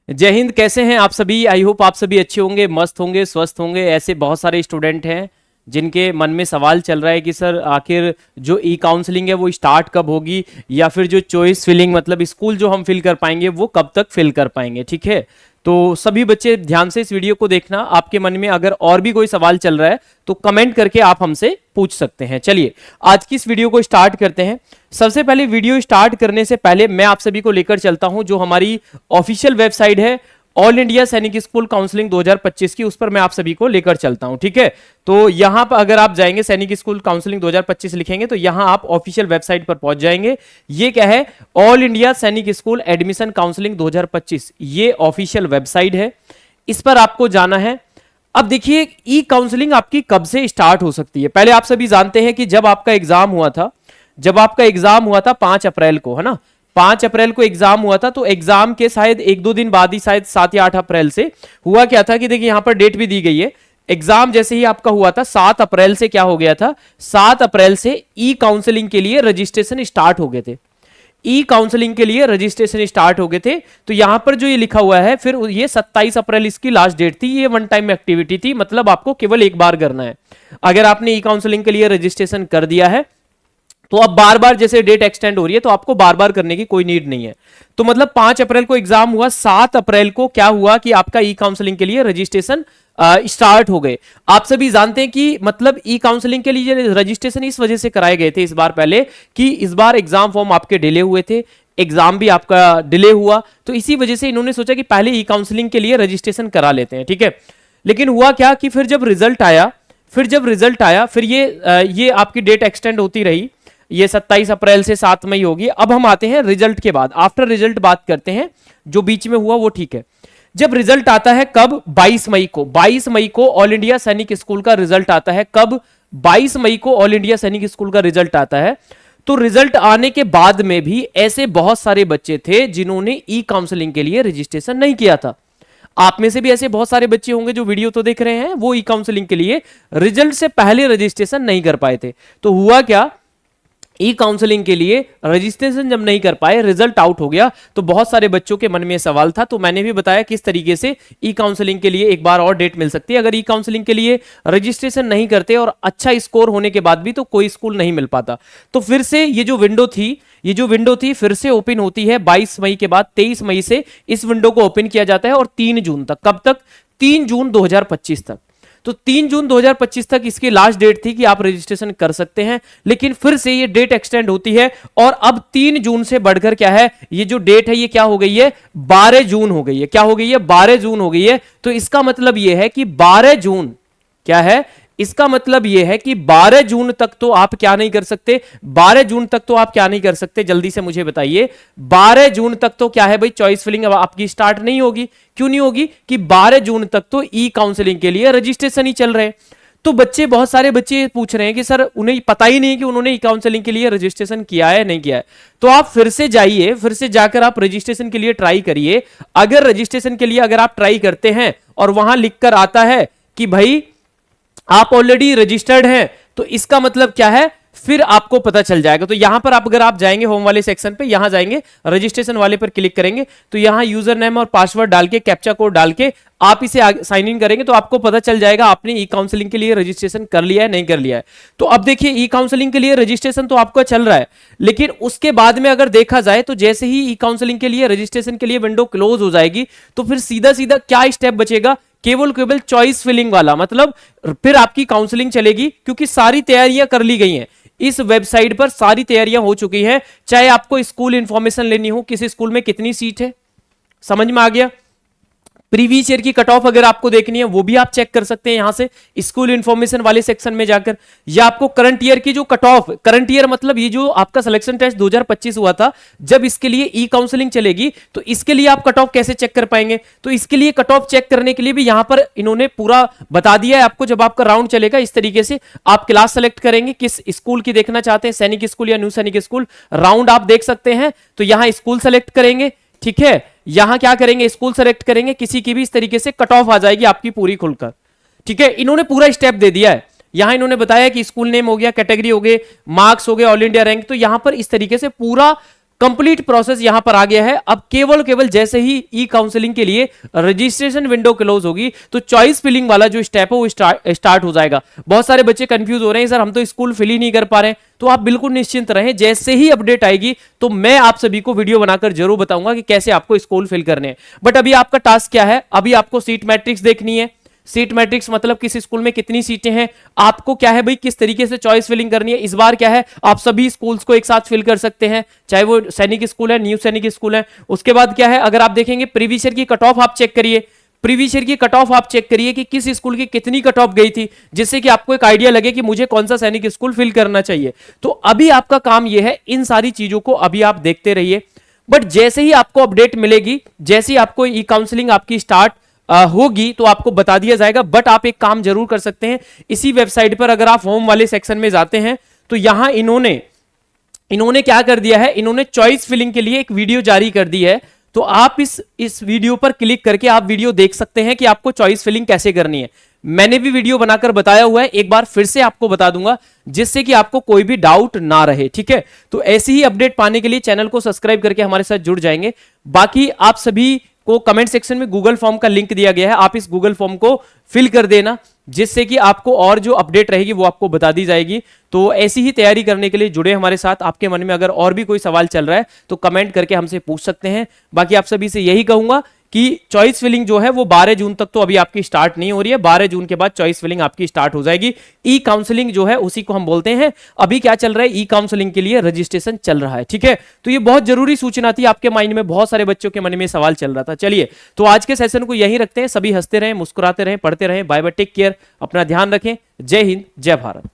जय हिंद। कैसे हैं आप सभी? आई होप आप सभी अच्छे होंगे, मस्त होंगे, स्वस्थ होंगे। ऐसे बहुत सारे स्टूडेंट हैं जिनके मन में सवाल चल रहा है कि सर आखिर जो ई काउंसलिंग है वो स्टार्ट कब होगी, या फिर जो चॉइस फिलिंग मतलब स्कूल जो हम फिल कर पाएंगे वो कब तक फिल कर पाएंगे। ठीक है, तो सभी बच्चे ध्यान से इस वीडियो को देखना। आपके मन में अगर और भी कोई सवाल चल रहा है तो कमेंट करके आप हमसे पूछ सकते हैं। चलिए आज की इस वीडियो को स्टार्ट करते हैं। सबसे पहले वीडियो स्टार्ट करने से पहले मैं आप सभी को लेकर चलता हूं जो हमारी ऑफिशियल वेबसाइट है ऑल इंडिया सैनिक स्कूल काउंसलिंग 2025 की, उस पर मैं आप सभी को लेकर चलता हूं। ठीक है, तो यहां पर अगर आप जाएंगे सैनिक स्कूल काउंसलिंग 2025 लिखेंगे तो यहां आप ऑफिशियल वेबसाइट पर पहुंच जाएंगे। ये क्या है? ऑल इंडिया सैनिक स्कूल एडमिशन काउंसलिंग 2025, ये ऑफिशियल वेबसाइट है। इस पर आपको जाना है। अब देखिए ई काउंसलिंग आपकी कब से स्टार्ट हो सकती है। पहले आप सभी जानते हैं कि जब आपका एग्जाम हुआ था 5 अप्रैल को, है ना, 5 अप्रैल को एग्जाम हुआ था, तो एग्जाम के शायद 1-2 दिन बाद ही, शायद 7 या 8 अप्रैल से हुआ क्या था कि देखिए यहां पर डेट भी दी गई है। एग्जाम जैसे ही आपका हुआ था 7 अप्रैल से क्या हो गया था, 7 अप्रैल से ई काउंसलिंग के लिए रजिस्ट्रेशन स्टार्ट हो गए थे। ई काउंसलिंग के लिए रजिस्ट्रेशन स्टार्ट हो गए थे। तो यहां पर जो ये लिखा हुआ है, फिर ये 27 अप्रैल इसकी लास्ट डेट थी। ये वन टाइम एक्टिविटी थी, मतलब आपको केवल एक बार करना है। अगर आपने ई काउंसलिंग के लिए रजिस्ट्रेशन कर दिया है तो अब बार बार जैसे डेट एक्सटेंड हो रही है तो आपको बार बार करने की कोई नीड नहीं है। तो मतलब 5 अप्रैल को एग्जाम हुआ, 7 अप्रैल को क्या हुआ कि आपका ई काउंसलिंग के लिए रजिस्ट्रेशन स्टार्ट हो गए। आप सभी जानते हैं कि मतलब ई काउंसलिंग के लिए रजिस्ट्रेशन इस वजह से कराए गए थे इस बार पहले कि इस बार एग्जाम फॉर्म आपके डिले हुए थे, एग्जाम भी आपका डिले हुआ, तो इसी वजह से इन्होंने सोचा कि पहले ई काउंसलिंग के लिए रजिस्ट्रेशन करा लेते हैं। ठीक है, लेकिन हुआ क्या कि फिर जब रिजल्ट आया फिर ये आपकी डेट एक्सटेंड होती रही। ये 27 अप्रैल से 7 मई होगी। अब हम आते हैं रिजल्ट के बाद, आफ्टर रिजल्ट बात करते हैं। जो बीच में हुआ वो ठीक है। जब रिजल्ट आता है कब? 22 मई को ऑल इंडिया सैनिक स्कूल का रिजल्ट आता है। कब? 22 मई को ऑल इंडिया सैनिक स्कूल का रिजल्ट आता है। तो रिजल्ट आने के बाद में भी ऐसे बहुत सारे बच्चे थे जिन्होंने ई काउंसलिंग के लिए रजिस्ट्रेशन नहीं किया था। आप में से भी ऐसे बहुत सारे बच्चे होंगे जो वीडियो तो देख रहे हैं, वो ई काउंसलिंग के लिए रिजल्ट से पहले रजिस्ट्रेशन नहीं कर पाए थे। तो हुआ क्या, ई काउंसलिंग के लिए रजिस्ट्रेशन जब नहीं कर पाए, रिजल्ट आउट हो गया, तो बहुत सारे बच्चों के मन में सवाल था। तो मैंने भी बताया किस तरीके से ई काउंसलिंग के लिए एक बार और डेट मिल सकती है। अगर ई काउंसलिंग के लिए रजिस्ट्रेशन नहीं करते और अच्छा स्कोर होने के बाद भी तो कोई स्कूल नहीं मिल पाता। तो फिर से ये जो विंडो थी फिर से ओपन होती है 22 मई के बाद। 23 मई से इस विंडो को ओपन किया जाता है और 3 जून तक। कब तक? 3 जून 2025 तक। तो 3 जून 2025 तक इसकी लास्ट डेट थी कि आप रजिस्ट्रेशन कर सकते हैं, लेकिन फिर से ये डेट एक्सटेंड होती है और अब 3 जून से बढ़कर क्या है, ये जो डेट है ये क्या हो गई है, 12 जून हो गई है। क्या हो गई है? 12 जून हो गई है। तो इसका मतलब ये है कि 12 जून क्या है, इसका मतलब यह है कि 12 जून तक तो आप क्या नहीं कर सकते, 12 जून तक तो आप क्या नहीं कर सकते, जल्दी से मुझे बताइए। 12 जून तक तो क्या है भाई, चॉइस फिलिंग अब आपकी स्टार्ट नहीं होगी। क्यों नहीं होगी? कि 12 जून तक तो ई काउंसलिंग के लिए रजिस्ट्रेशन ही चल रहे। तो बहुत सारे बच्चे पूछ रहे हैं कि सर उन्हें पता ही नहीं कि उन्होंने ई काउंसलिंग के लिए रजिस्ट्रेशन किया है नहीं किया है। तो आप फिर से जाइए, फिर से जाकर आप रजिस्ट्रेशन के लिए ट्राई करिए। अगर रजिस्ट्रेशन के लिए अगर आप ट्राई करते हैं और वहां लिखकर आता है कि भाई आप ऑलरेडी रजिस्टर्ड हैं, तो इसका मतलब क्या है, फिर आपको पता चल जाएगा। तो यहां पर अगर आप जाएंगे होम वाले सेक्शन पे, यहां जाएंगे रजिस्ट्रेशन वाले पर क्लिक करेंगे, तो यहां यूजर नेम और पासवर्ड डाल के, कैप्चा कोड डाल के आप इसे साइन इन करेंगे तो आपको पता चल जाएगा आपने ई काउंसलिंग के लिए रजिस्ट्रेशन कर लिया है नहीं कर लिया है। तो अब देखिए ई काउंसलिंग के लिए रजिस्ट्रेशन तो आपका चल रहा है, लेकिन उसके बाद में अगर देखा जाए तो जैसे ही ई काउंसलिंग के लिए रजिस्ट्रेशन के लिए विंडो क्लोज हो जाएगी तो फिर सीधा सीधा क्या स्टेप बचेगा, केवल चॉइस फिलिंग वाला। मतलब फिर आपकी काउंसलिंग चलेगी क्योंकि सारी तैयारियां कर ली गई हैं। इस वेबसाइट पर सारी तैयारियां हो चुकी हैं। चाहे आपको स्कूल इंफॉर्मेशन लेनी हो, किस स्कूल में कितनी सीट है, समझ में आ गया। प्रीवियस ईयर की कट ऑफ अगर आपको देखनी है वो भी आप चेक कर सकते हैं यहां से स्कूल इंफॉर्मेशन वाले सेक्शन में जाकर, या आपको करंट ईयर की जो कट ऑफ, करंट ईयर मतलब ये जो आपका सिलेक्शन टेस्ट 2025 हुआ था, जब इसके लिए ई काउंसलिंग चलेगी तो इसके लिए आप कट ऑफ कैसे चेक कर पाएंगे। तो इसके लिए कट ऑफ चेक करने के लिए भी यहां पर इन्होंने पूरा बता दिया है आपको। जब आपका राउंड चलेगा इस तरीके से आप क्लास सेलेक्ट करेंगे, किस स्कूल की देखना चाहते हैं, सैनिक स्कूल या न्यू सैनिक स्कूल, राउंड आप देख सकते हैं। तो यहां स्कूल सेलेक्ट करेंगे, ठीक है, यहां क्या करेंगे, स्कूल सेलेक्ट करेंगे, किसी की भी इस तरीके से कट ऑफ आ जाएगी आपकी पूरी खुलकर। ठीक है, इन्होंने पूरा स्टेप दे दिया है। यहां इन्होंने बताया कि स्कूल नेम हो गया, कैटेगरी हो गए, मार्क्स हो गए, ऑल इंडिया रैंक। तो यहां पर इस तरीके से पूरा कंप्लीट प्रोसेस यहां पर आ गया है। अब केवल जैसे ही ई काउंसलिंग के लिए रजिस्ट्रेशन विंडो क्लोज होगी तो चॉइस फिलिंग वाला जो स्टेप है वो स्टार्ट हो जाएगा। बहुत सारे बच्चे कंफ्यूज हो रहे हैं, सर हम तो स्कूल फिल ही नहीं कर पा रहे हैं। तो आप बिल्कुल निश्चिंत रहें, जैसे ही अपडेट आएगी तो मैं आप सभी को वीडियो बनाकर जरूर बताऊंगा कि कैसे आपको स्कूल फिल करने हैं। बट अभी आपका टास्क क्या है, अभी आपको सीट मैट्रिक्स देखनी है। सीट मैट्रिक्स मतलब किस स्कूल में कितनी सीटें हैं, आपको क्या है भाई किस तरीके से चॉइस फिलिंग करनी है। इस बार क्या है, आप सभी स्कूल्स को एक साथ फिल कर सकते हैं, चाहे वो सैनिक स्कूल है, न्यू सैनिक स्कूल है। उसके बाद क्या है, अगर आप देखेंगे प्रीवियस ईयर की कट ऑफ आप चेक करिए, प्रीवियस ईयर की कट ऑफ आप चेक करिए कि किस स्कूल की कितनी कट ऑफ गई थी, जिससे कि आपको एक आइडिया लगे कि मुझे कौन सा सैनिक स्कूल फिल करना चाहिए। तो अभी आपका काम यह है, इन सारी चीजों को अभी आप देखते रहिए। बट जैसे ही आपको अपडेट मिलेगी, जैसे ही आपको ई काउंसलिंग आपकी स्टार्ट होगी तो आपको बता दिया जाएगा। बट आप एक काम जरूर कर सकते हैं, इसी वेबसाइट पर अगर आप होम वाले सेक्शन में जाते हैं तो यहां इन्होंने क्या कर दिया है, इन्होंने चॉइस फिलिंग के लिए एक वीडियो जारी कर दी है। तो आप इस वीडियो पर क्लिक करके आप वीडियो देख सकते हैं कि आपको चॉइस फिलिंग कैसे करनी है। मैंने भी वीडियो बनाकर बताया हुआ है, एक बार फिर से आपको बता दूंगा जिससे कि आपको कोई भी डाउट ना रहे। ठीक है, तो ऐसी ही अपडेट पाने के लिए चैनल को सब्सक्राइब करके हमारे साथ जुड़ जाएंगे। बाकी आप सभी को कमेंट सेक्शन में गूगल फॉर्म का लिंक दिया गया है, आप इस गूगल फॉर्म को फिल कर देना, जिससे कि आपको और जो अपडेट रहेगी वो आपको बता दी जाएगी। तो ऐसी ही तैयारी करने के लिए जुड़े हमारे साथ। आपके मन में अगर और भी कोई सवाल चल रहा है तो कमेंट करके हमसे पूछ सकते हैं। बाकी आप सभी से यही कहूंगा कि चॉइस फिलिंग जो है वो 12 जून तक तो अभी आपकी स्टार्ट नहीं हो रही है, 12 जून के बाद चॉइस फिलिंग आपकी स्टार्ट हो जाएगी। ई काउंसलिंग जो है उसी को हम बोलते हैं। अभी क्या चल रहा है, ई काउंसलिंग के लिए रजिस्ट्रेशन चल रहा है। ठीक है, तो ये बहुत जरूरी सूचना थी, आपके माइंड में बहुत सारे बच्चों के मन में सवाल चल रहा था। चलिए, तो आज के सेशन को यहीं रखते हैं। सभी हंसते रहें, मुस्कुराते रहें, पढ़ते रहें। बाय बाय, टेक केयर, अपना ध्यान रखें। जय हिंद, जय भारत।